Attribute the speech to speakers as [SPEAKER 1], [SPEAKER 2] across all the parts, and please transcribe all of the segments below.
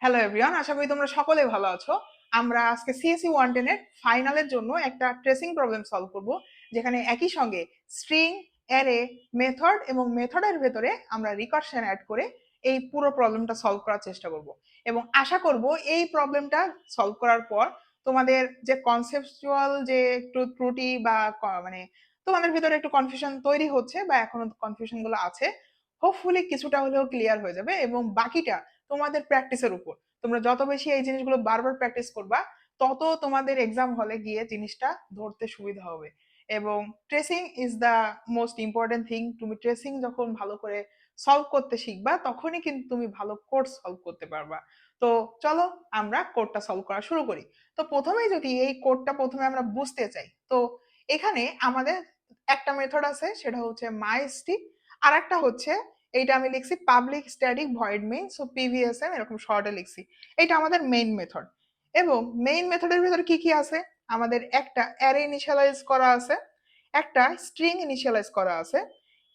[SPEAKER 1] Hello everyone, আশা করি তোমরা সকলে ভালো আছো। আমরা আজকে সিএসসি 110 এর ফাইনালের জন্য একটা ট্রেসিং প্রবলেম সলভ করব, যেখানে একই সঙ্গে স্ট্রিং, অ্যারে, মেথড এবং মেথডের ভেতরে আমরা রিকারশন অ্যাড করে এই পুরো প্রবলেমটা সলভ করার চেষ্টা করব। এবং আশা করব এই প্রবলেমটা সলভ করার পর তোমাদের যে কনসেপচুয়াল যে একটু ত্রুটি বা মানে তোমাদের ভিতরে একটু কনফিউশন তৈরি হচ্ছে বা এখনো কনফিউশন গুলো আছে, হোপফুলি কিছুটা হলেও ক্লিয়ার হয়ে যাবে। এবং বাকিটা তোমাদের প্র্যাকটিসের উপর। তোমরা যত বেশি এই জিনিসগুলো বারবার প্র্যাকটিস করবা, তত তোমাদের এক্সাম হলে গিয়ে জিনিসটা ধরতে সুবিধা হবে। এবং tracing is the most important thing. তুমি ট্রেসিং যখন ভালো করে সলভ করতে শিখবা, তখনই কিন্তু তুমি ভালো কোড সলভ করতে পারবা। তো চলো আমরা কোডটা সলভ করা শুরু করি। তো প্রথমেই যদি এই কোডটা প্রথমে আমরা বুঝতে চাই, তো এখানে আমাদের একটা মেথড আছে, সেটা হচ্ছে মাইস্টি। আর একটা হচ্ছে, এইটা আমি লিখছি public static void main, so PVSM এরকম শর্টে লিখছি। এটা আমাদের মেইন মেথড। এবং মেইন মেথডের ভিতরে কি কি আছে? আমাদের একটা অ্যারে ইনিশিয়ালাইজ করা আছে, একটা স্ট্রিং ইনিশিয়ালাইজ করা আছে।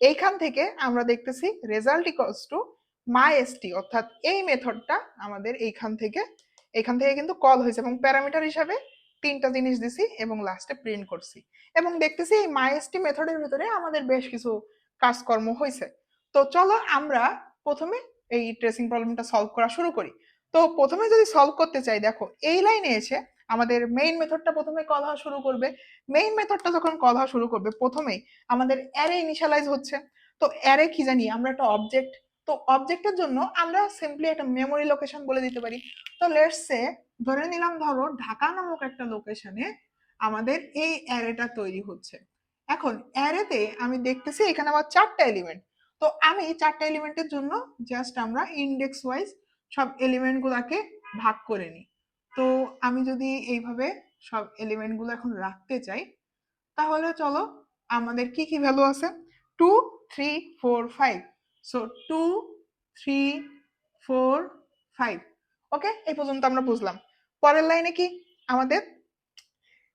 [SPEAKER 1] এইখান থেকে আমরা দেখতেছি রেজাল্ট ইকুয়ালস টু মাইএসটি, অর্থাৎ এই মেথডটা আমাদের এইখান থেকে কিন্তু কল হয়েছে এবং প্যারামিটার হিসাবে তিনটা জিনিস দিছি এবং লাস্টে প্রিন্ট করছি। এবং দেখতেছি এই মাইএসটি মেথডের ভিতরে আমাদের বেশ কিছু কাজকর্ম হয়েছে। তো চলো আমরা প্রথমে এই ট্রেসিং প্রবলেমটা সলভ করা শুরু করি। তো প্রথমে যদি সলভ করতে চাই, দেখো এই লাইনে এসে আমাদের মেইন মেথডটা প্রথমে কল হওয়া শুরু করবে। মেইন মেথডটা যখন কল হওয়া শুরু করবে, প্রথমেই আমাদের অ্যারে ইনিশিয়ালাইজ হচ্ছে। তো অ্যারে কি জানি আমরা? একটা অবজেক্ট। তো অবজেক্টের জন্য আমরা সিম্পলি একটা মেমোরি লোকেশন বলে দিতে পারি। তো লেটস সে, ধরে নিলাম ধরো ঢাকা নামক একটা লোকেশনে আমাদের এই অ্যারেটা তৈরি হচ্ছে। এখন অ্যারেতে আমি দেখতেছি এখানে আমার চারটা এলিমেন্ট। তো আমি চারটা এলিমেন্টের জন্য জাস্ট আমরা ইন্ডেক্স ওয়াইজ সব এলিমেন্ট গুলাকে ভাগ করে নিই। তো আমি যদি এইভাবে সব এলিমেন্ট গুলো এখন রাখতে চাই, তাহলে চলো আমাদের কি কি ভ্যালু আছে? 2 3 4 5। সো 2 3 4 5। ওকে, এই পর্যন্ত আমরা বুঝলাম। পরের লাইনে কি আমাদের?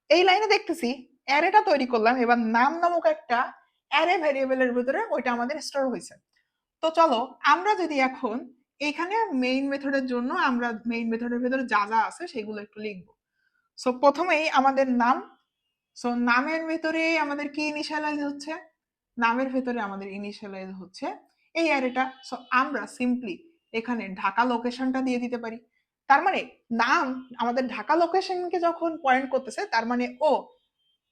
[SPEAKER 1] এই লাইনে দেখতেছি অ্যারেটা তৈরি করলাম, এবার নাম নামক একটা অ্যারে ভ্যারিয়েবলের ভিতরে ওইটা আমাদের স্টোর হয়েছে। তো চলো আমরা যদি এখন এইখানে মেইন মেথডের জন্য আমরা মেইন মেথডের ভিতরে যা যা আছে সেগুলো একটু লিখবো। সো প্রথমেই আমাদের নাম। সো নামের ভিতরে আমাদের কি ইনিশিয়ালাইজ হচ্ছে? নামের ভিতরে আমাদের ইনিশিয়ালাইজ হচ্ছে এই অ্যারেটা। সো আমরা সিম্পলি এখানে ঢাকা লোকেশনটা দিয়ে দিতে পারি। তার মানে নাম আমাদের ঢাকা লোকেশনকে যখন পয়েন্ট করতেছে, তার মানে ও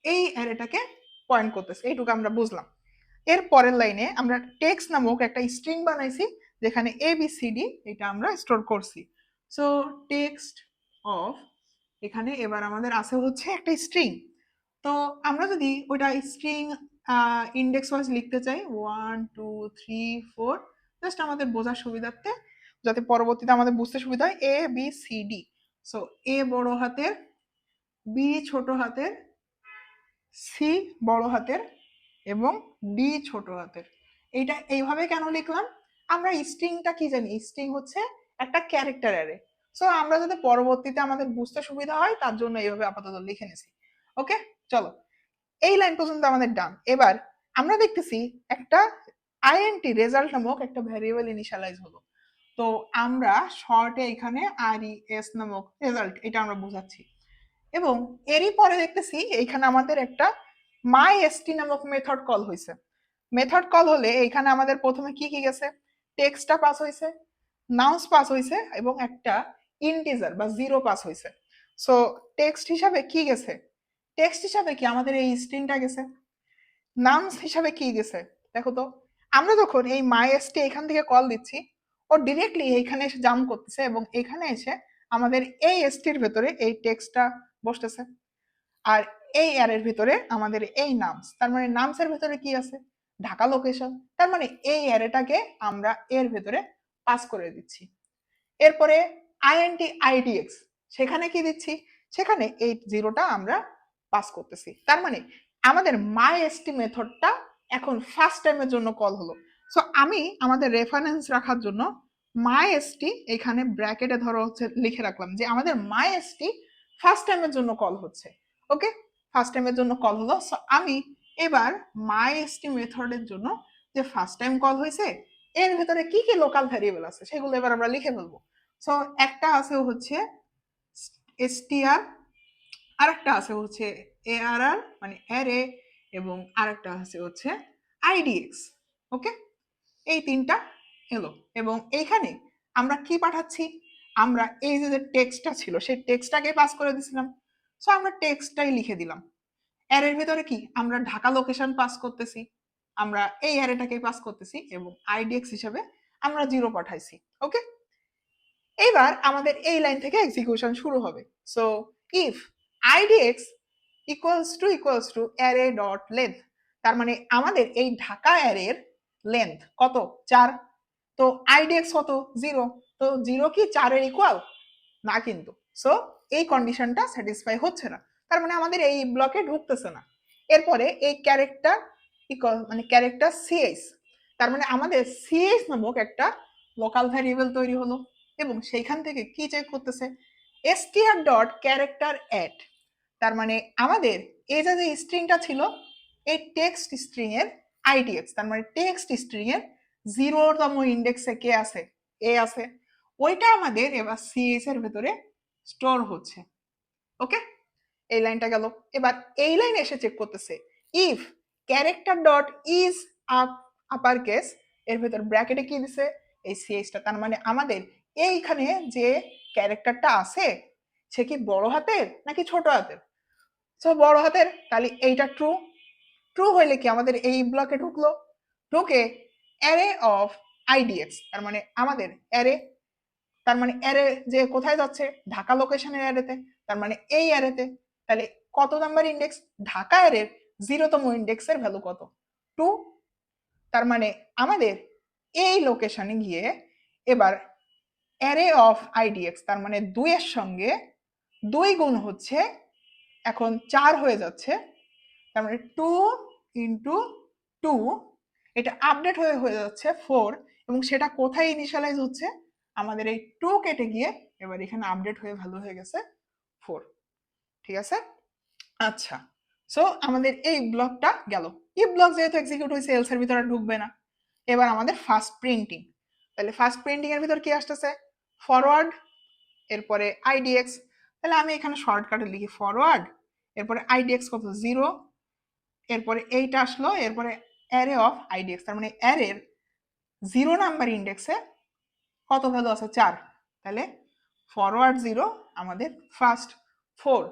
[SPEAKER 1] এই অ্যারেটাকে পয়েন্ট করতেছে, এইটুকু আমরা বুঝলাম। এর পরের লাইনে আমরা টেক্সট নামক একটা স্ট্রিং বানাইছি, যেখানে ABCD এটা আমরা স্টোর করছি। সো টেক্সট অফ, এখানে এবার আমাদের আছে হচ্ছে একটা স্ট্রিং। তো আমরা যদি ওইটা স্ট্রিং ইন্ডেক্স ওয়াইজ লিখতে চাই, 1 2 3 4, জাস্ট আমাদের বোঝার সুবিধার্থে, যাতে পরবর্তীতে আমাদের বুঝতে সুবিধা হয়, ABCD। সো এ বড় হাতের, বি ছোট হাতের, সি বড় হাতের এবং ডি ছোট হাতের। এইটা এইভাবে কেন লিখলাম? আমরা স্ট্রিংটা কি জানি? স্ট্রিং হচ্ছে একটা ক্যারেক্টার অ্যারে। সো আমরা যাতে পরবর্তীতে আমাদের বুঝতে সুবিধা হয়, তার জন্য এইভাবে আপাতত লিখে নিছি। ওকে, চলো এই লাইন পর্যন্ত আমাদের ডান। এবার আমরা দেখতেছি একটা আইএনটি রেজাল্ট নামক একটা ভ্যারিয়েবল ইনিশিয়ালাইজ হলো। তো আমরা শর্টে এখানে RES নামক রেজাল্ট এটা আমরা বোঝাচ্ছি। এবং এরই পরে দেখতেছি এইখানে আমাদের একটা মাইএসটি নামক মেথড কল হয়েছে। মেথড কল হলে এইখানে আমাদের প্রথমে কি কি গেছে? টেক্সটটা পাস হয়েছে, নাউন্স পাস হয়েছে এবং একটা ইন্টিজার বা জিরো পাস হয়েছে। সো টেক্সট হিসাবে কি গেছে? টেক্সট হিসাবে কি আমাদের এই স্ট্রিংটা গেছে। নাউন্স হিসাবে কি গেছে দেখো তো। আমরা যখন এই মাইএসটি এখান থেকে কল দিচ্ছি, ও ডিরেক্টলি এইখানে এসে জাম্প করতেছে এবং এখানে এসে আমাদের এই এসটির ভেতরে এই টেক্সটটা বসতেছে। আর এই অ্যারের ভিতরে আমাদের এই নামস, তার মানে নামসের ভিতরে কি আছে? ঢাকা লোকেশন। তার মানে এই অ্যারেটাকে আমরা এর ভেতরে পাস করে দিচ্ছি। এরপরে INT IDX, সেখানে কি দিচ্ছি? সেখানে এই জিরোটা আমরা পাস করতেছি। তার মানে আমাদের মাইএসটি মেথডটা এখন ফার্স্ট টাইমের জন্য কল হলো। সো আমি আমাদের রেফারেন্স রাখার জন্য মাইএসটি এখানে ব্র্যাকেটে ধরো হচ্ছে লিখে রাখলাম যে আমাদের মাইএসটি ফার্স্ট টাইমের জন্য কল হচ্ছে। ওকে, ফার্স্ট টাইমের জন্য কল হলো। সো আমি এবার মাইএসটি মেথডের জন্য যে ফার্স্ট টাইম কল হয়েছে, এর ভেতরে কি কি লোকাল ভ্যারিয়েবল আছে সেগুলো এবার আমরা লিখে ফেলবো। সো একটা আছে হচ্ছে str, আরেকটা আছে হচ্ছে arr মানে অ্যারে, এবং আরেকটা আছে হচ্ছে idx। ওকে, এই তিনটা এলো, এবং এইখানে আমরা কি পাঠাচ্ছি, আমরা এই যে টেক্সটটা ছিল সেই টেক্সটটাকে পাস করে দিছিলাম। সো আমরা টেক্সটটাই লিখে দিলাম। অ্যারের ভিতরে কি আমরা ঢাকা লোকেশন পাস করতেছি, আমরা এই অ্যারেটাকেই পাস করতেছি, এবং আইডিএক্স হিসেবে আমরা 0 পাঠাইছি। ওকে, এবার আমাদের এই লাইন থেকে এক্সিকিউশন শুরু হবে। So if IDX equals to array dot length, তার মানে আমাদের এই ঢাকা অ্যারের লেন্থ কত, 4। তো আইডিএক্স কত, 0। তো 0 কি 4 এর ইকুয়াল না কিন্তু। সো এই কন্ডিশনটা স্যাটিসফাই হচ্ছে না, তার মানে আমাদের এই ব্লকে ঢুকতেছে না। এরপরে এই ক্যারেক্টার ইকুয়াল মানে ক্যারেক্টার সিএস, তার মানে আমাদের সিএস নামক একটা লোকাল ভ্যারিয়েবল তৈরি হলো, এবং সেইখান থেকে কি চেক করতেছে, str ডট ক্যারেক্টার অ্যাড, তার মানে আমাদের এই যে স্ট্রিংটা ছিল এই টেক্সট স্ট্রিং এর আইডিএক্স, তার মানে টেক্সট স্ট্রিং এর 0তম ইন্ডেক্সে কে আছে, এ আছে, ওইটা আমাদের এবার সিএস এর ভেতরে স্টোর হচ্ছে। ওকে, এই লাইনটা গেল। এবার এই লাইনে এসে চেক করতেছে if character dot is upper case, এর ভেতর ব্র্যাকেটে কি দিছে, এই সিএসটা, তার মানে আমাদের এইখানে যে ক্যারেক্টারটা আছে সে কি বড় হাতের নাকি ছোট হাতের। সো বড় হাতের, তাহলে এইটা ট্রু। ট্রু হইলে কি আমাদের এই ব্লকে ঢুকলো, ঢুকে অ্যারে অফ আইডিএক্স, তার মানে আমাদের অ্যারে, তার মানে অ্যারে যে কোথায় যাচ্ছে, ঢাকা লোকেশনের অ্যারেতে, তার মানে এই অ্যারেতে। তাহলে কত নাম্বার ইন্ডেক্স, ঢাকা অ্যারের 0তম ইন্ডেক্সের ভ্যালু কত, 2। তার মানে আমাদের এই লোকেশনে গিয়ে এবার অ্যারে অফ আইডিএক্স, তার মানে 2 এর সঙ্গে 2 গুণ হচ্ছে, এখন 4 হয়ে যাচ্ছে, তার মানে 2 ইন্টু 2, এটা আপডেট হয়ে হয়ে যাচ্ছে 4, এবং সেটা কোথায় ইনিশিয়ালাইজ হচ্ছে, আমাদের এই 2 কেটে গিয়ে এবার এখানে আপডেট হয়ে ভ্যালু হয়ে গেছে 4। ঠিক আছে, আচ্ছা। সো আমাদের এই ব্লকটা গেল। ইফ ব্লক যেহেতু এক্সিকিউট হয়েছে, এলস এর ভিতরে ঢুকবে না। এবার আমাদের ফার্স্ট প্রিন্টিং, তাহলে ফার্স্ট প্রিন্টিং এর ভিতর কি আসতেছে, ফরওয়ার্ড, এরপরে আইডিএক্স, তাহলে আমি এখানে শর্টকাটে লিখি ফরওয়ার্ড, এরপরে আইডিএক্স কত, 0, এরপরে এইটা আসলো, এরপরে অ্যারে অফ আইডিএক্স, তার মানে অ্যারের 0 নাম্বার ইন্ডেক্সে কত ভ্যালু আছে, 4, তাহলে ফরওয়ার্ড 0 আমাদের ফার্স্ট 4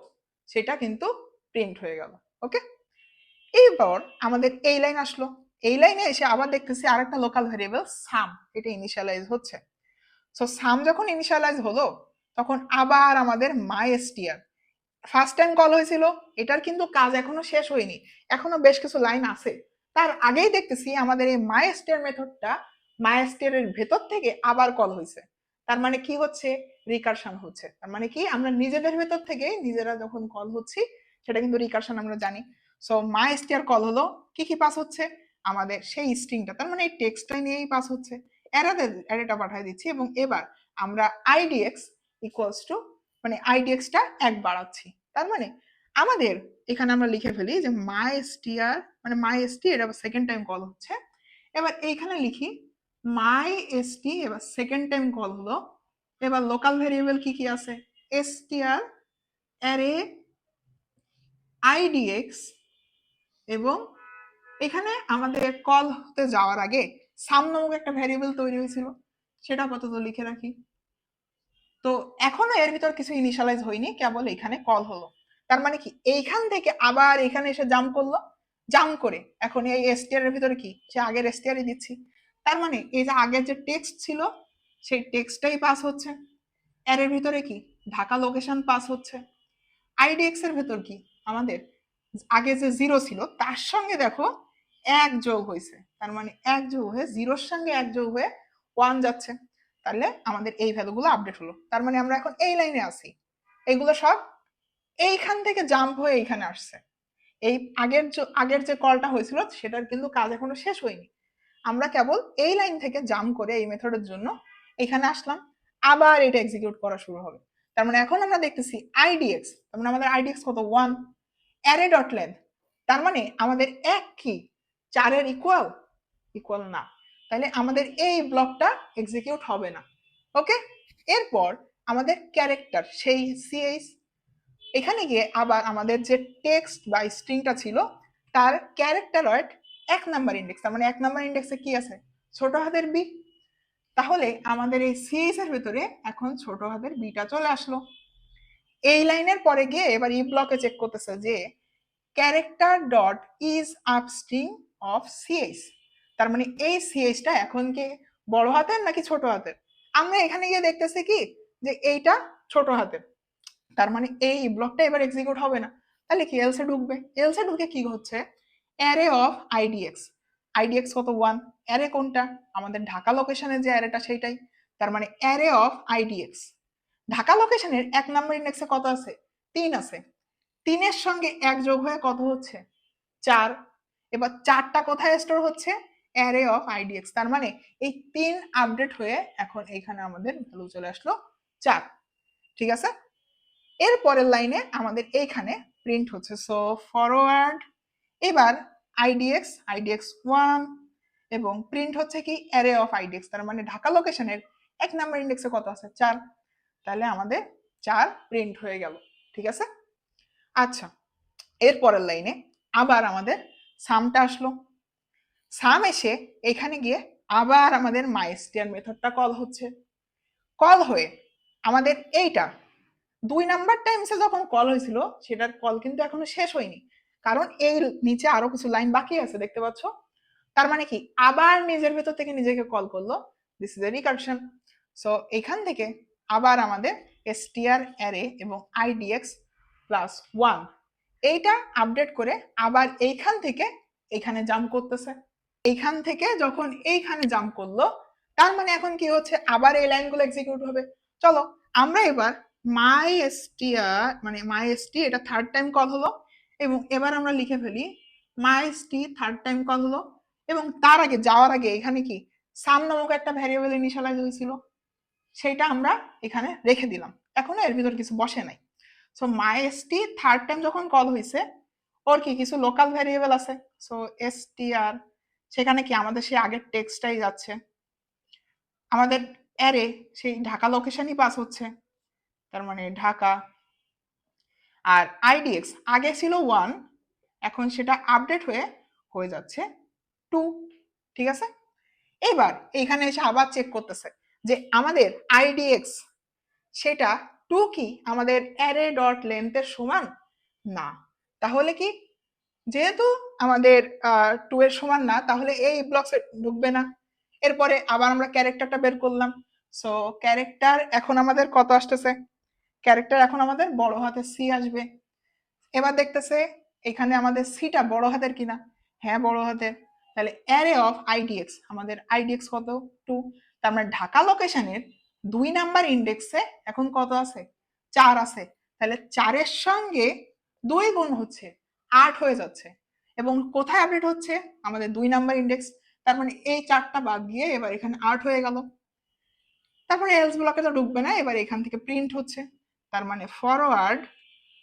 [SPEAKER 1] সেটা কিন্তু প্রিন্ট হয়ে গেল। ওকে, এইবার আমাদের এই লাইন আসলো, এই লাইনে এসে আবার দেখতেছি আরেকটা লোকাল ভ্যারিয়েবল সাম, এটা ইনিশিয়ালাইজ হচ্ছে। সো সাম যখন ইনিশিয়ালাইজ হলো তখন আবার আমাদের মাইস্টিয়ার ফার্স্ট টাইম কল হয়েছিল, এটার কিন্তু কাজ এখনো শেষ হয়নি, এখনো বেশ কিছু লাইন আছে। তার আগেই দেখতেছি আমাদের এই মাইস্টিয়ার মেথডটা মাইস্টিয়ারের ভেতর থেকে আবার কল হয়েছে, তার মানে কি হচ্ছে, রিকারশন হচ্ছে। তার মানে কি আমরা নিজেদের ভেতর থেকে নিজেরা যখন কল হচ্ছি সেটা কিন্তু রিকারশন আমরা জানি। সো মাইস্টিয়ার কল হলো, কি কি পাস হচ্ছে, আমাদের সেই স্ট্রিংটা, তার মানে এই টেক্সটটা নিয়েই পাস হচ্ছে, অ্যারেটা পাঠিয়ে দিচ্ছি, এবং এবার আমরা আইডিএক্স ইকুয়ালস টু মানে আইডিএক্সটা 1 বাড়াচ্ছি, তার মানে আমাদের এখানে আমরা লিখে ফেলি যে মাইস্টিয়ার মানে মাইএসটি, এটা সেকেন্ড টাইম কল হচ্ছে। এবার এইখানে লিখি মাইএসটি, এবার সেকেন্ড টাইম কল হলো। এবার লোকাল ভেরিয়েবল কি কি আছে, str অ্যারে আইডিএক্স, এবং এখানে আমাদের কল হতে যাওয়ার আগে সাম নামক একটা ভ্যারিয়েবল তৈরি হয়েছিল, সেটা আপাতত লিখে রাখি। তো এখনো এর ভিতর কিছু ইনিশিয়ালাইজ হয়নি, কেবল এখানে কল হলো, তার মানে কি এইখান থেকে আবার এখানে এসে জাম্প করলো, জাম্প করে এখন এই এসটিআর এর ভিতরে কি সে আগের এসটিআরই দিচ্ছি, তার মানে এই যে আগের যে টেক্সট ছিল সেই টেক্সটটাই পাস হচ্ছে, এর ভিতরে কি ঢাকা লোকেশন পাস হচ্ছে, আইডিএক্স এর ভেতর কি আমাদের আগে যে 0 ছিল তার সঙ্গে দেখো 1 যোগ হয়েছে, তার মানে 1 যোগ হয়ে 0-র সঙ্গে 1 যোগ হয়ে 1 যাচ্ছে, তাহলে আমাদের এই ভ্যালুগুলো আপডেট হলো। তার মানে আমরা এখন এই লাইনে আছি, এইগুলো সব এইখান থেকে জাম্প হয়ে এইখানে আসছে। এই আগের যে কলটা হয়েছিল সেটার কিন্তু কাজ এখনো শেষ হয়নি, আমরা কেবল এই লাইন থেকে জাম্প করে এই মেথডের জন্য এখানে আসলাম, আবার এটা এক্সিকিউট করা শুরু হবে। তার মানে এখন আমরা দেখতেছি আইডিএক্স, তার মানে আমাদের আইডিএক্স কত, 1, অ্যারে ডট লেন্থ, তার মানে আমাদের 1 কি 4 এর ইকুয়াল না, তাহলে আমাদের এই ব্লকটা এক্সিকিউট হবে না। ওকে, এরপর আমাদের ক্যারেক্টার সেই সিএইচ, এখানে গিয়ে আবার আমাদের যে টেক্সট বা স্ট্রিংটা ছিল তার ক্যারেক্টারয়েড 1 নাম্বার ইন্ডেক্স, তার মানে 1 নাম্বার ইন্ডেক্সে কি আছে, ছোট হাতের বি। তাহলে আমাদের এই সিএইচ এর ভিতরে এখন ছোট হাতের বিটা চলে আসলো। এই লাইনের পরে গিয়ে এবার ই ব্লকে চেক করতেছে যে character dot is up string of CH, তার মানে এই সিএইচটা এখন কি বড় হাতের নাকি ছোট হাতের। আমরা এখানে গিয়ে দেখতেছি কি যে এইটা ছোট হাতের, তার মানে এই ব্লকটা এবার এক্সিকিউট হবে না। তাহলে কি এলসে ঢুকবে, এলসে ঢুকে কি হচ্ছে, অ্যারে অফ আইডিএক্স, আইডিএক্স কত 1, অ্যারে কোনটা আমাদের ঢাকা লোকেশনের যে অ্যারেটা সেইটাই, তার মানে অ্যারে অফ আইডিএক্স। ঢাকা লোকেশনের 1 নাম্বার ইন্ডেক্সে কত আছে, 3 আছে, 3 এর সঙ্গে 1 যোগ হয়ে কত হচ্ছে 4। এবার 4টা কোথায় স্টোর হচ্ছে, অ্যারে অফ আইডিএক্স, তার মানে এই 3 আপডেট হয়ে এখন এখানে আমাদের ভ্যালু চলে আসলো 4। ঠিক আছে, এর পরের লাইনে আমাদের এইখানে প্রিন্ট হচ্ছে, সো ফরওয়ার্ড এবার আইডিএক্স, আইডিএক্স 1 এবং প্রিন্ট হচ্ছে কি অ্যারে অফ আইডিএক্স, তার মানে ঢাকা লোকেশনের 1 নাম্বার ইন্ডেক্সে কত আছে 4, তাহলে আমাদের 4 প্রিন্ট হয়ে গেল। ঠিক আছে, আচ্ছা এর পরের লাইনে আবার আমাদের সামটা আসলো, সাম এসে এখানে গিয়ে আবার আমাদের মাইস্টিয়ার মেথডটা কল হচ্ছে, কল হয়ে আমাদের এইটা 2 নাম্বার টাইমসে যখন কল হয়েছিল সেটার কল কিন্তু এখনো শেষ হয়নি, কারণ এই নিচে আরো কিছু লাইন বাকি আছে দেখতে পাচ্ছ। তার মানে কি আবার নিজের ভেতর থেকে নিজেকে কল করলো, this is a recursion. So এখান থেকে আবার আমাদের str অ্যারে এবং idx প্লাস 1 এইটা আপডেট করে আবার এইখান থেকে এখানে জাম্প করতেছে, এইখান থেকে যখন এইখানে জাম্প করলো তার মানে এখন কি হচ্ছে, আবার এই লাইনগুলো এক্সিকিউট হবে। চলো আমরা এবার মাই str মানে মাই st এটা থার্ড টাইম কল হলো, এবং এবার আমরা লিখে ফেলি মাই st থার্ড টাইম কল হলো, এবং তার আগে যাওয়ার আগে এখানে কি সাম নামক একটা ভ্যারিয়েবল ইনিশিয়ালাইজ হয়েছিল সেটা আমরা এখানে রেখে দিলাম, এখনো এর ভিতর কিছু বসে নাই। So my st third time যখন কল হয়েছে ওর কি কিছু লোকাল ভ্যারিয়েবল আছে, সো str সেখানে কি আমাদের সেই আগের টেক্সটটাই যাচ্ছে, আমাদের অ্যারে সেই ঢাকা লোকেশনই পাস হচ্ছে, তার মানে ঢাকা। আর আইডিএক্স আগে ছিল 1, এখন সেটা আপডেট হয়ে হয়ে যাচ্ছে 2। ঠিক আছে, এবার এইখানে এসে আবার চেক করতেছে যে আমাদের আইডিএক্স সেটা 2 কি আমাদের অ্যারে ডট লেন্থের সমান না, তাহলে কি যেহেতু আমাদের 2 এর সমান না তাহলে এই ব্লকসে ঢুকবে না। এরপরে আবার আমরা ক্যারেক্টারটা বের করলাম, সো ক্যারেক্টার এখন আমাদের কত আসতেছে, ক্যারেক্টার এখন আমাদের বড় হাতের সি আসবে। এবার দেখতেছে এখানে আমাদের সিটা বড় হাতের কিনা, হ্যাঁ বড় হাতের, তাহলে অ্যারে অফ আইডিএক্স আমাদের আইডিএক্স কত 2, তার মানে ঢাকা লোকেশনের 2 নাম্বার ইন্ডেক্সে এখন কত আছে 4 আছে, তাহলে 4 সঙ্গে 2 গুণ হচ্ছে 8 হয়ে যাচ্ছে, এবং কোথায় আপডেট হচ্ছে আমাদের 2 নাম্বার ইন্ডেক্স, তার মানে এই 4টা বাদ দিয়ে এবার এখানে 8 হয়ে গেল। তারপরে এলস ব্লকে তো ঢুকবে না, এবার এখান থেকে প্রিন্ট হচ্ছে, তার মানে ফরওয়ার্ড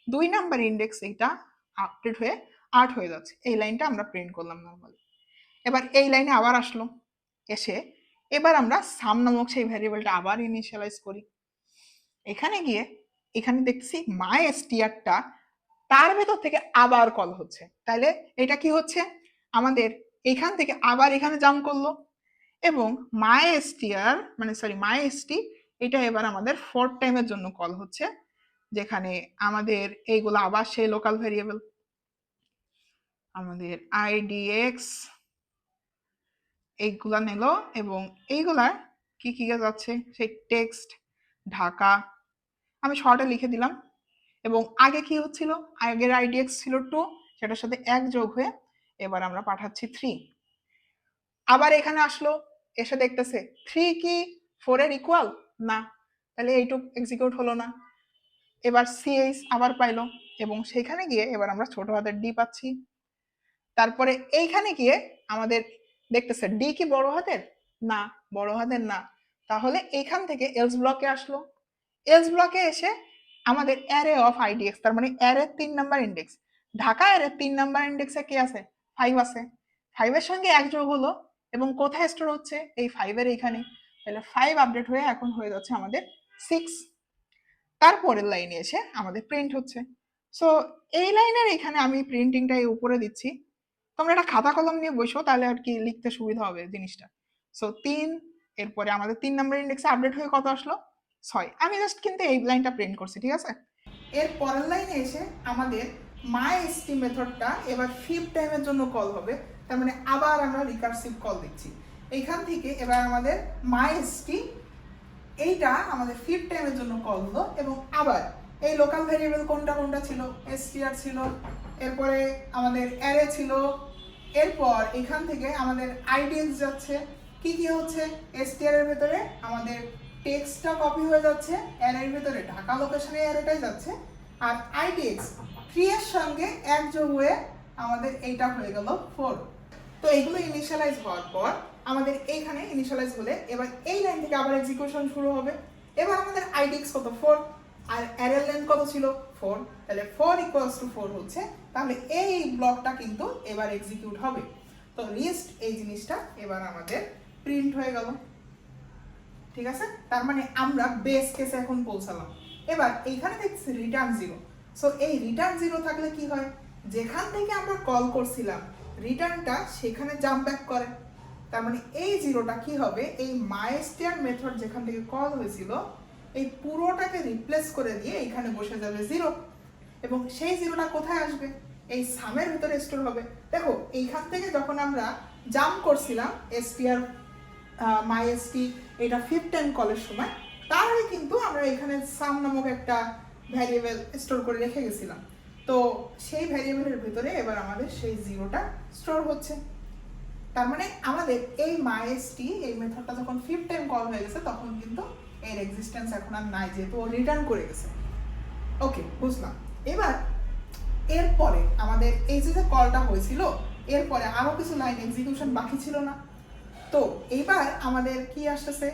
[SPEAKER 1] 2 নাম্বার ইন্ডেক্স এইটা আপডেট হয়ে 8 হয়ে যাচ্ছে, এই লাইনটা আমরা প্রিন্ট করলাম নর্মালি। এবার এই লাইনে আবার আসলো, এসে এবার আমরা সাম নামক সেই ভ্যারিয়েবলটা আবার ইনিশিয়ালাইজ করি, এখানে গিয়ে এখানে দেখছি মাই str তার ভেতর থেকে আবার কল হচ্ছে, তাহলে এটা কি হচ্ছে আমাদের এখান থেকে আবার এখানে জাম্প করলো, এবং মাই str মানে সরি মাই st এটা এবার আমাদের 4th টাইমের জন্য কল হচ্ছে, যেখানে আমাদের এইগুলো আবার সেই লোকাল ভ্যারিয়েবল, আমাদের idx এইগুলা নিল, এবং এইগুলার কি কি যাচ্ছে সেই টেক্সট ঢাকা আমি শর্টে লিখে দিলাম, এবং আগে কি হচ্ছিল আগের idx ছিল 2, সেটার সাথে 1 যোগ হয়ে এবার আমরা পাঠাচ্ছি 3। আবার এখানে আসলো, এসে দেখতেছে 3 কি 4 এর ইকুয়াল না, তাহলে এইটুক এক্সিকিউট হলো না। এবার সিএইচ আবার পাইলো, এবং সেখানে গিয়ে এবার আমরা ছোট হাতের ডি পাচ্ছি। তারপরে এইখানে গিয়ে আমাদের দেখতেছে ডি কি বড় হাতের না, বড় হাতের না, তাহলে এইখান থেকে এলস ব্লকে আসলো, এলস ব্লকে এসে আমাদের অ্যারে অফ আইডিএক্স তার মানে অ্যারে 3 নাম্বার ইন্ডেক্স, ঢাকা অ্যারে 3 নাম্বার ইন্ডেক্সে কি আছে 5 আছে, 5 এর সঙ্গে 1 যোগ হলো, এবং কোথায় স্টোর হচ্ছে এই 5 এর এইখানে, তাহলে 5 আপডেট হয়ে এখন হয়ে যাচ্ছে আমাদের 6। তারপরের লাইনে এসে আমাদের প্রিন্ট হচ্ছে। সো এই লাইনের এখানে আমি প্রিন্টিংটা এই উপরে দিচ্ছি, তোমরা একটা খাতা কলম নিয়ে বসো, তাহলে আর কি লিখতে সুবিধা হবে জিনিসটা। সো 3, এরপরে আমাদের 3 নম্বর ইন্ডেক্সে আপডেট হয়ে কত আসলো, 6। আমি জাস্ট কিন্তু এই লাইনটা প্রিন্ট করছি, ঠিক আছে। এর পরের লাইনে এসে আমাদের মাইএসটি মেথডটা এবার 5th টাইমের জন্য কল হবে, তার মানে আবার আমরা রিকারসিভ কল দিচ্ছি। এইখান থেকে এবার আমাদের মাইএসটি এইটা আমাদের 5th টাইমের জন্য কল হলো, এবং আবার এই লোকাল ভেরিয়েবল কোনটা কোনটা ছিল, str ছিল, এরপরে আমাদের অ্যারে ছিল, এরপর এখান থেকে আমাদের idx যাচ্ছে, কি কি হচ্ছে, str এর ভিতরে আমাদের টেক্সটটা কপি হয়ে যাচ্ছে, অ্যারের ভিতরে ঢাকা লোকেশনে অ্যারেটাই যাচ্ছে, আর idx 3 এর সঙ্গে এক যোগ হয়ে আমাদের এইটা হয়ে গেল 4। তো এগুলো ইনিশিয়ালাইজ হওয়ার পর আমাদের এইখানে ইনিশিয়ালাইজ হলে এবার এই লাইন থেকে আবার এক্সিকিউশন শুরু হবে। এবার আমাদের idx কত 4, আর অ্যারে লেন্থ কত ছিল 4, তাহলে 4 ইকুয়ালস টু 4 হচ্ছে, তাহলে এই ব্লকটা কিন্তু এবার এক্সিকিউট হবে। তো লিস্ট এই জিনিসটা এবার আমাদের প্রিন্ট হয়ে গেল, ঠিক আছে। তার মানে আমরা বেস কেসে এখন পৌঁছালাম। এবার এইখানে দেখছি রিটার্ন 0। সো এই রিটার্ন 0 থাকলে কি হয়, যেখান থেকে আমরা কল করছিলাম রিটার্নটা সেখানে জাম্প ব্যাক করে। তার মানে এই জিরোটা কি হবে, এই মাইস্টার মেথড যেখান থেকে কল হয়েছিল এই পুরোটাকে রিপ্লেস করে দিয়ে এখানে বসে যাবে 0, এবং সেই জিরোটা কোথায় আসবে, এই সামের ভিতরে স্টোর হবে। দেখো এইখান থেকে যখন আমরা জাম্প করছিলাম str মাইএসটি এটা 5th টাইম কলের সময়, তার আগে কিন্তু আমরা এখানে সাম নামক একটা ভ্যারিয়েবল স্টোর করে রেখে গেছিলাম। তো সেই ভ্যারিয়েবলের ভিতরে এবার আমাদের সেই জিরোটা স্টোর হচ্ছে। তার মানে আমাদের এই মাইএসটি এই মেথডটা যখন 5th টাইম কল হয়ে গেছে তখন কিন্তু এর এক্সিস্টেন্স এখন আর নাই, যেহেতু ও রিটার্ন করে গেছে। ওকে, বুঝলাম। এবার এরপরে আমাদের এই যে কলটা হয়েছিল এরপরে আরো কিছু লাইন এক্সিকিউশন বাকি ছিল না। তো এবার আমাদের কি আসতেছে,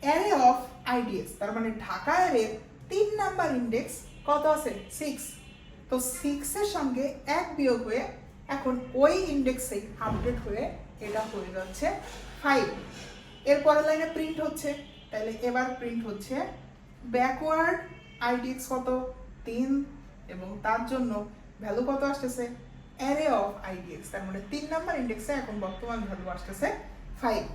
[SPEAKER 1] অ্যারে অফ idx, তার মানে ঢাকা অ্যারের 3 নাম্বার ইন্ডেক্স কত আছে 6। তো 6 এর সঙ্গে 1 বিয়োগ হয়ে এখন ওই ইন্ডেক্সেই আপডেট হয়ে এটা হয়ে যাচ্ছে 5। এরপরের লাইনে প্রিন্ট হচ্ছে, তাহলে এবার প্রিন্ট হচ্ছে ব্যাকওয়ার্ড idx কত 3, এবং তার জন্য ভ্যালু কত আসতেছে অ্যারে অফ idx, তার মানে 3 নাম্বার ইন্ডেক্সে এখন বর্তমান ভ্যালু আসতেছে 5।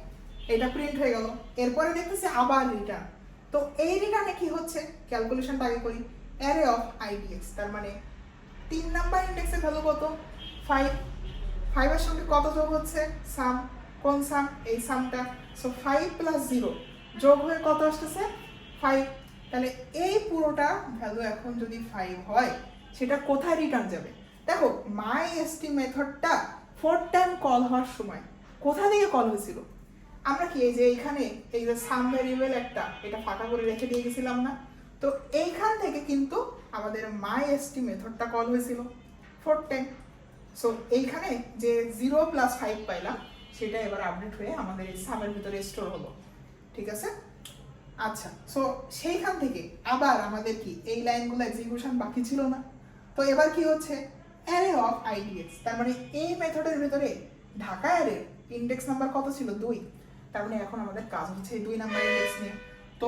[SPEAKER 1] এটা প্রিন্ট হয়ে গেল। এরপরে দেখতেছি আবার রিটার্ন। তো এই রিটার্নে কি হচ্ছে, ক্যালকুলেশনটা আগে করি। অ্যারে অফ idx, তার মানে 3 নাম্বার ইন্ডেক্সের ভ্যালু কত 5, 5 এর সঙ্গে কত যোগ হচ্ছে সাম, কোন সাম, এই সামটা। সো 5 প্লাস 0 যোগ হয়ে কত আসতেছে 5। তাহলে এই পুরোটা ভ্যালু এখন যদি 5 হয় সেটা কোথায় রিটার্ন যাবে, দেখো মাইএসটি মেথডটা 4th টাইম কল হওয়ার সময় কোথা থেকে কল হয়েছিল, আমরা কি এই যে এইখানে এই যে সাম ভ্যারিয়েবল একটা এটা ফাঁকা করে রেখে দিয়ে গেছিলাম না, তো এইখান থেকে কিন্তু আমাদের মাইএসটি মেথডটা কল হয়েছিল 4th টাইম। সো এইখানে যে 0 প্লাস 5 পাইলাম সেটা এবার আপডেট হয়ে আমাদের এই সামের ভিতরে স্টোর হলো, ঠিক আছে। আচ্ছা, সো সেইখান থেকে আবার আমাদের কি এই লাইনগুলো এক্সিকিউশন বাকি ছিল না। তো এবার কি হচ্ছে, অ্যারে অফ idx, তার মানে এই মেথডের ভিতরে ঢাকা অ্যারের ইন্ডেক্স নাম্বার কত ছিল 2, তার মানে এখন আমাদের কাজ হচ্ছে এই 2 নাম্বার ইন্ডেক্স নিয়ে। তো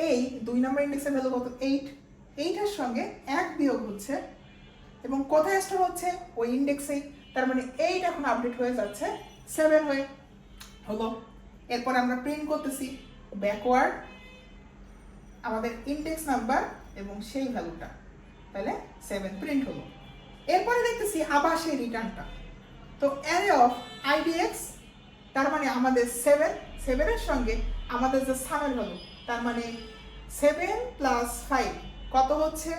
[SPEAKER 1] এই 2 নাম্বার ইন্ডেক্সের ভ্যালু কত 8, 8 এর সঙ্গে 1 বিয়োগ হচ্ছে এবং কোথায় স্টোর হচ্ছে ওই ইন্ডেক্সেই, তার মানে 8 এখন আপডেট হয়ে যাচ্ছে 7 হয়ে হলো। এরপর আমরা প্রিন্ট করতেছি ব্যাকওয়ার্ড আমাদের ইন্ডেক্স নাম্বার এবং সেই ভ্যালুটা, তাহলে 7 প্রিন্ট হলো। এরপরে দেখতেছি আবার সেই রিটার্নটা। তো অ্যারে অফ idx, তার মানে আমাদের 7 এর সঙ্গে আমাদের যে সামের ভ্যালু, তার মানে 7 প্লাস 5 কত হচ্ছে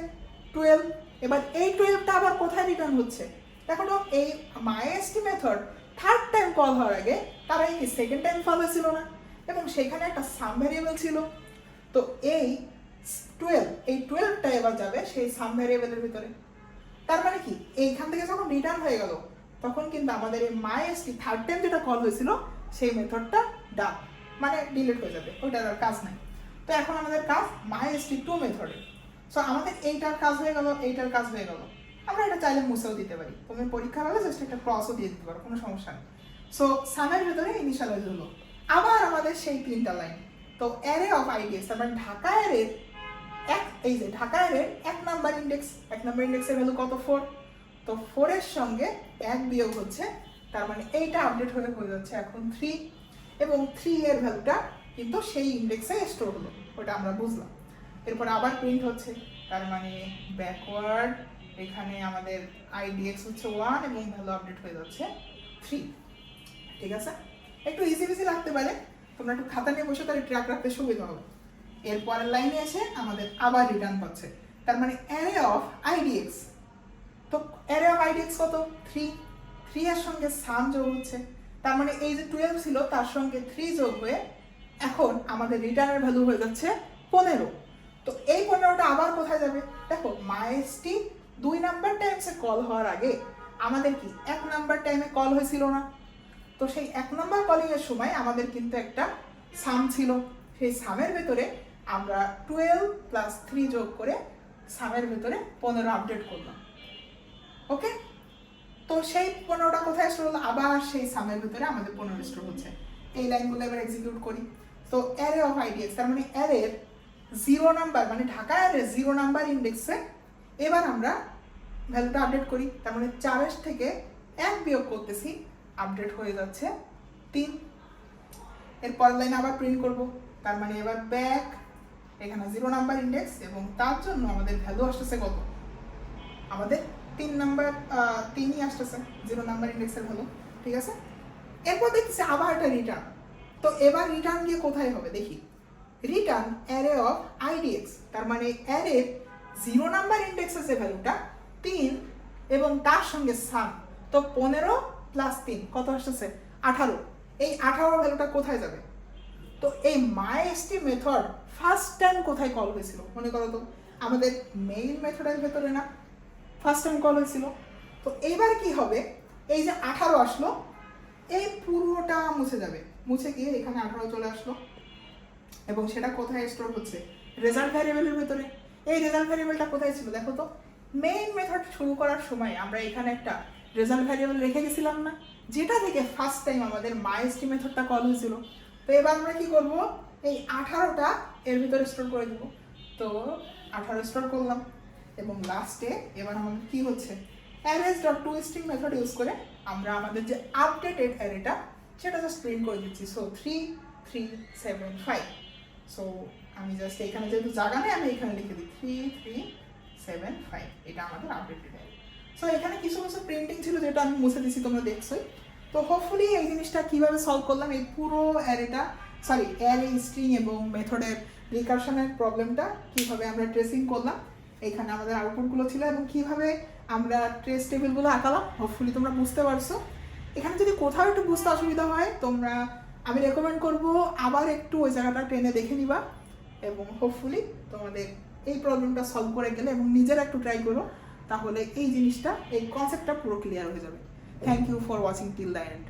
[SPEAKER 1] 12। এবার এই 12টা আবার কোথায় রিটার্ন হচ্ছে, দেখো তো এই মাইএসটি মেথড 3rd টাইম কল হওয়ার আগে তার এই 2nd টাইম কল হয়েছিল না, এবং সেখানে একটা সাম ভ্যারিয়েবল ছিল। তো এই 12টা এবার যাবে সেই সাম ভ্যারিয়েবলের ভিতরে। তার মানে কি এইখান থেকে যখন রিটার্ন হয়ে গেল তখন কিন্তু আমাদের এই মাইএসটি 3rd টাইম যেটা কল হয়েছিল সেই মেথডটা ডাক মানে ডিলিট হয়ে যাবে, ওইটার আর কাজ নাই। তো এখন আমাদের কাজ মাইএসটি 2 মেথডে। সো আমাদের এইটার কাজ হয়ে গেল, এইটার কাজ হয়ে গেল। আমরা এটা চাইলে মুছেও দিতে পারি, তুমি পরীক্ষার হলে জাস্ট একটা ক্রসও দিয়ে দিতে পারো, কোনো সমস্যা নেই। সো সামের ভিতরে ইনিশিয়ালাইজ হলো। আবার আমাদের সেই 3টা লাইন। তো অ্যারে অফ idx, তার মানে ঢাকা অ্যারের এই যে ঢাকা অ্যারের 1 নাম্বার ইন্ডেক্সের ভ্যালু কত 4, তো 4 এর সঙ্গে 1 বিয়োগ হচ্ছে, তার মানে এইটা আপডেট হয়ে যাচ্ছে এখন 3, এবং 3 এর ভ্যালুটা কিন্তু সেই ইন্ডেক্সে স্টোর হলো, ওটা আমরা বুঝলাম। এরপর আবার প্রিন্ট হচ্ছে, তার মানে ব্যাকওয়ার্ড এখানে আমাদের আইডিএক্স হচ্ছে 1 এবং ভ্যালু আপডেট হয়ে যাচ্ছে 3। ঠিক আছে, একটু ইজি লাগতে পারে, তোমরা একটু খাতা নিয়ে বসে তাহলে ট্র্যাক রাখতে সুবিধা হবে। এরপরের লাইনে এসে আমাদের আবার রিটার্ন পাচ্ছে, তার মানে অ্যারে অফ আইডিএক্স, তো অ্যারে অফ আইডিএক্স কত 3 এর সঙ্গে সাম যোগ হচ্ছে, তার মানে এই যে 12 ছিল তার সঙ্গে 3 যোগ হয়ে এখন আমাদের রিটার্নের ভ্যালু হয়ে যাচ্ছে 15। তো এই 15টা আবার কোথায় যাবে, দেখো মাইএসটি 2 নাম্বার টাইমসে কল হওয়ার আগে আমাদের কি 1 নাম্বার টাইমে কল হয়েছিল না, তো সেই 1 নাম্বার কলিং এর সময় আমাদের কিন্তু একটা সাম ছিল, সেই সামের ভেতরে আমরা 12 প্লাস 3 যোগ করে সামের ভেতরে 15 আপডেট করলাম। ওকে, তো সেই 15টা কোথায় স্টোর হলো, আবার সেই সামের ভেতরে আমাদের 15 স্টোর হচ্ছে। এই লাইনগুলো এবার এক্সিকিউট করি। তো অ্যারে অফ আইডিএক্স, তার মানে অ্যারের 0 নাম্বার, মানে ঢাকা অ্যারে 0 নাম্বার ইন্ডেক্সে এবার আমরা ভ্যালুটা আপডেট করি, তার মানে 4 থেকে 1 বিয়োগ করতেছি, আপডেট হয়ে যাচ্ছে 3। এরপর লাইন আবার প্রিন্ট করব, তার মানে এবার ব্যাক, এখানে 0 নাম্বার ইন্ডেক্স এবং তার জন্য আমাদের ভ্যালু আসতেছে কত, আমাদের 3 নাম্বার 3ই আসতেছে 0 নাম্বার ইন্ডেক্সের ভ্যালু। ঠিক আছে, এরপর দেখছি আবার একটা রিটার্ন, তো এবার রিটার্ন গিয়ে কোথায় হবে দেখি, রিটার্ন অ্যারে অফ আইডিএক্স, তার মানে অ্যারের 0 নাম্বার ইন্ডেক্সের যে ভ্যালুটা 3 এবং তার সঙ্গে সাম, তো 15 প্লাস 3 কত আসতেছে 18, এই 18 ভ্যালুটা কোথায় যাবে, তো এই মাইএসটি মেথড ফার্স্ট টাইম কোথায় কল হয়েছিল মনে করো তো, আমাদের মেইন মেথডের ভেতরে না ফার্স্ট টাইম কল হয়েছিল। তো এইবার কি হবে, এই যে 18 আসলো এই পুরোটা মুছে যাবে, মুছে গিয়ে এখানে 18 চলে আসলো এবং সেটা কোথায় স্টোর হচ্ছে, রেজাল্ট ভ্যারিয়েবলের ভেতরে। এই রেজাল্ট ভ্যারিয়েবলটা কোথায় ছিল দেখো তো, মেইন মেথড শুরু করার সময় আমরা এখানে একটা রেজাল্ট ভ্যারিয়েবল রেখে গেছিলাম না, যেটা থেকে ফার্স্ট টাইম আমাদের মাইএসটি মেথডটা কল হয়েছিল। তো এবার আমরা কি করব, এই 18টা এর ভিতরে স্টোর করে দেব, তো 18 স্টোর করলাম এবং লাস্টে এবার আমাদের কি হচ্ছে, arrays.toString মেথড ইউজ করে আমরা আমাদের যে আপডেটেড অ্যারেটা সেটা জাস্ট প্রিন্ট করে দিচ্ছি। সো 3 3 7 5, সো আমি জাস্ট এখানে যেহেতু জায়গা নেই আমি এখানে লিখে দিই 3 3 7 5, এটা আমাদের আপডেটেড অ্যারে। সো এখানে কিছু প্রিন্টিং ছিল যেটা আমি মুছে দিচ্ছি, তোমরা দেখছোই। তো হোপফুলি এই জিনিসটা কিভাবে সলভ করলাম, এই পুরো অ্যারেটা অ্যারে স্ট্রিং এবং মেথডের রিকারশনের প্রবলেমটা কিভাবে আমরা ট্রেসিং করলাম, এখানে আমাদের আউটপুটগুলো ছিল এবং কিভাবে আমরা ট্রেস টেবিলগুলো আঁকালাম, হোপফুলি তোমরা বুঝতে পারছো। এখানে যদি কোথাও একটু বুঝতে অসুবিধা হয় তোমরা, আমি রেকমেন্ড করব আবার একটু ওই জায়গাটা টেনে দেখে নিবা এবং হোপফুলি তোমাদের এই প্রবলেমটা সলভ করে গেলে এবং নিজেরা একটু ট্রাই করো, তাহলে এই জিনিসটা এই কনসেপ্টটা পুরো ক্লিয়ার হয়ে যাবে। Thank you for watching till the and.